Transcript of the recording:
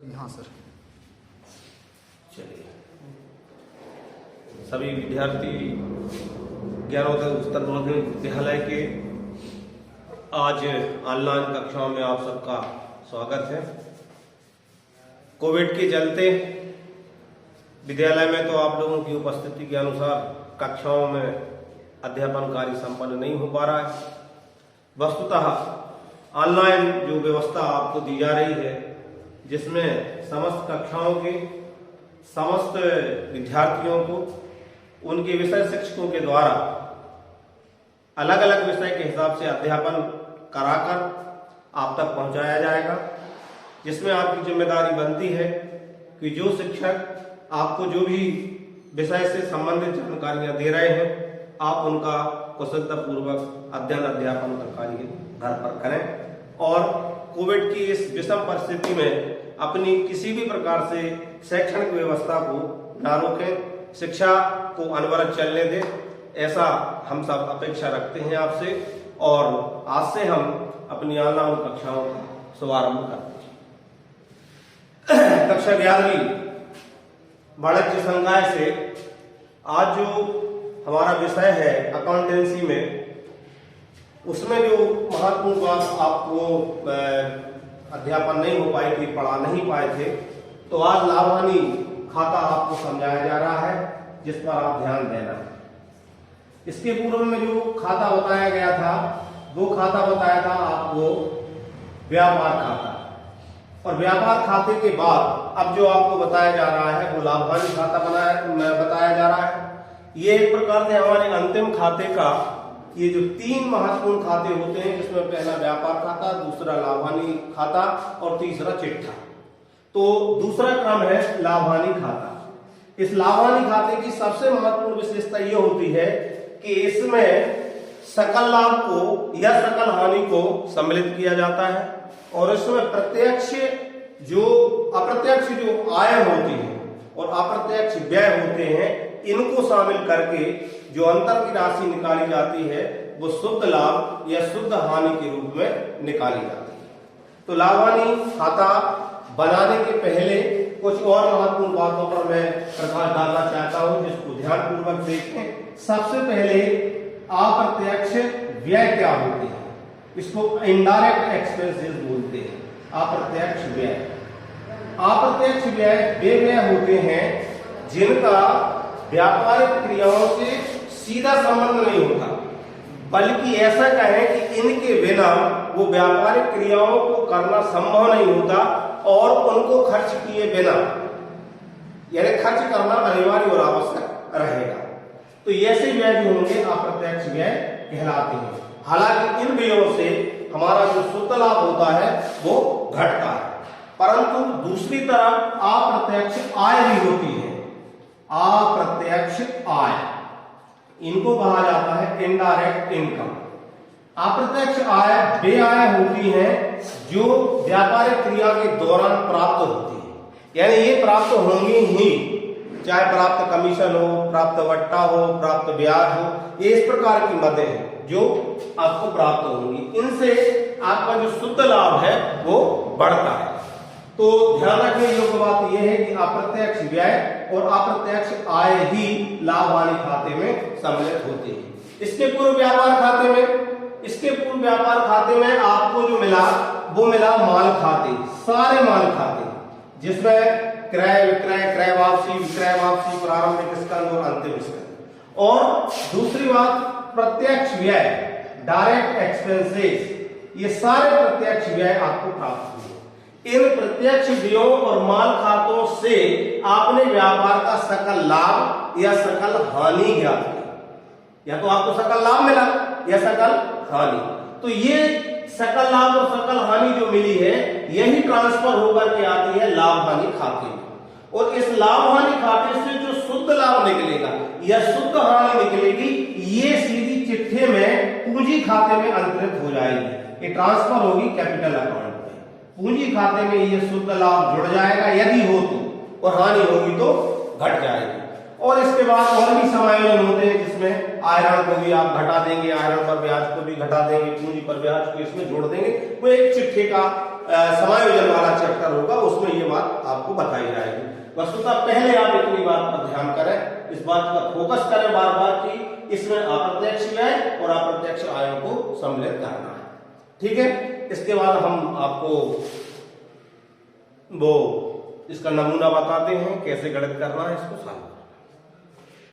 हाँ सर। चलिए, सभी विद्यार्थी ज्ञानोदय उच्चतर माध्यमिक विद्यालय के आज ऑनलाइन कक्षाओं में आप सबका स्वागत है। कोविड के चलते विद्यालय में तो आप लोगों की उपस्थिति के अनुसार कक्षाओं में अध्यापन कार्य संपन्न नहीं हो पा रहा है। वस्तुतः ऑनलाइन जो व्यवस्था आपको दी जा रही है, जिसमें समस्त कक्षाओं के समस्त विद्यार्थियों को उनके विषय शिक्षकों के द्वारा अलग अलग विषय के हिसाब से अध्यापन कराकर आप तक पहुंचाया जाएगा, जिसमें आपकी जिम्मेदारी बनती है कि जो शिक्षक आपको जो भी विषय से संबंधित जानकारियां दे रहे हैं, आप उनका कुशलतापूर्वक अध्ययन अध्यापन का कार्य घर पर करें और कोविड की इस विषम परिस्थिति में अपनी किसी भी प्रकार से शैक्षणिक व्यवस्था को न रोकें, शिक्षा को अनवरत चलने दें, ऐसा हम सब अपेक्षा रखते हैं आपसे। और आज से हम अपनी ऑनलाइन कक्षाओं का शुभारंभ करते हैं। कक्षा 11वीं वाणिज्य संकाय से आज जो हमारा विषय है अकाउंटेंसी में, उसमें जो महत्वपूर्ण बात आपको अध्यापन नहीं हो पाई थी, पढ़ा नहीं पाए थे, तो आज लाभ-हानि खाता आपको समझाया जा रहा है, जिस पर आप ध्यान देना। इसके पूर्व में जो खाता बताया गया था, वो खाता बताया था आपको व्यापार खाता, और व्यापार खाते के बाद अब जो आपको बताया जा रहा है वो लाभ-हानि खाता बताया जा रहा है। ये एक प्रकार से हमारे अंतिम खाते का ये जो 3 महत्वपूर्ण खाते होते हैं, जिसमें पहला व्यापार खाता, दूसरा लाभ-हानि खाता और तीसरा चिट्ठा। तो दूसरा क्रम है लाभ-हानि खाता। इस लाभ-हानि खाते की सबसे महत्वपूर्ण विशेषता ये होती है कि इसमें सकल लाभ को या सकल हानि को सम्मिलित किया जाता है, और इसमें प्रत्यक्ष जो अप्रत्यक्ष जो आय होती है और अप्रत्यक्ष व्यय होते हैं, इनको शामिल करके जो अंतर की राशि निकाली जाती है वो शुद्ध लाभ या शुद्ध हानि के रूप में निकाली जाती है। तो लाभ-हानि खाता बनाने के पहले कुछ और महत्वपूर्ण बातों पर मैं प्रकाश डालना चाहता हूं, जिसको ध्यानपूर्वक देखें। सबसे पहले अप्रत्यक्ष व्यय क्या होते हैं, इसको इनडायरेक्ट एक्सपेंसेस बोलते हैं। अप्रत्यक्ष व्यय, अप्रत्यक्ष व्यय वे व्यय होते हैं जिनका व्यापारिक क्रियाओं से सीधा संबंध नहीं होता, बल्कि ऐसा कहें कि इनके बिना वो व्यापारिक क्रियाओं को करना संभव नहीं होता, और उनको खर्च किए बिना, यानी खर्च करना अनिवार्य और आवश्यक रहेगा। तो ऐसे व्यय जो होंगे अप्रत्यक्ष व्यय कहलाते हैं। हालांकि इन व्ययों से हमारा जो शुद्ध लाभ होता है वो घटता है, परंतु दूसरी तरफ अप्रत्यक्ष आय भी होती है। अप्रत्यक्ष आय, इनको कहा जाता है इनडायरेक्ट इनकम। अप्रत्यक्ष आय वे आय होती है जो व्यापारिक क्रिया के दौरान प्राप्त होती है, यानी ये प्राप्त होंगी ही, चाहे प्राप्त कमीशन हो, प्राप्त वट्टा हो, प्राप्त ब्याज हो, ये इस प्रकार की मदें हैं जो आपको प्राप्त होंगी। इनसे आपका जो शुद्ध लाभ है वो बढ़ता है। तो ध्यान रखने योग्य बात यह है कि अप्रत्यक्ष व्यय और अप्रत्यक्ष आय ही लाभ-हानि खाते में सम्मिलित होते हैं। इसके पूर्व व्यापार खाते में आपको जो मिला वो मिला माल खाते, सारे माल खाते, जिसमें क्रय विक्रय, क्रय वापसी, विक्रय वापसी, प्रारंभिक स्कंध और अंतिम स्कंध। और दूसरी बात प्रत्यक्ष व्यय, डायरेक्ट एक्सपेंसेस, ये सारे प्रत्यक्ष व्यय आपको प्राप्त हुए। इन प्रत्यक्ष व्ययों और माल खातों से आपने व्यापार का सकल लाभ या सकल हानि ज्ञात की, या तो आपको सकल लाभ मिला या सकल हानि। तो ये सकल लाभ और सकल हानि जो मिली है, यही ट्रांसफर होकर के आती है लाभ-हानि खाते में, और इस लाभ-हानि खाते से जो शुद्ध लाभ निकलेगा या शुद्ध हानि निकलेगी, ये सीधी चिट्ठे में पूंजी खाते में अंतरित हो जाएगी। ये ट्रांसफर होगी कैपिटल अकाउंट। पूंजी खाते में ये शुद्ध लाभ जुड़ जाएगा यदि हो तो, और हानि होगी तो घट जाएगी। और इसके बाद और भी समायोजन होते हैं, जिसमें आयरण को भी आप घटा देंगे, आयरण पर ब्याज को भी घटा देंगे, पूंजी पर ब्याज को इसमें जोड़ देंगे, वो एक चिट्ठे का समायोजन वाला चैप्टर होगा, उसमें ये बात आपको बताई जाएगी। वस्तुतः पहले आप इतनी बात पर ध्यान करें, इस बात का फोकस करें बार बार कि इसमें अप्रत्यक्ष व्यय और अप्रत्यक्ष आयों को सम्मिलित करना है। ठीक है, इसके बाद हम आपको वो इसका नमूना बताते हैं कैसे गणित करना है, इसको सॉल्व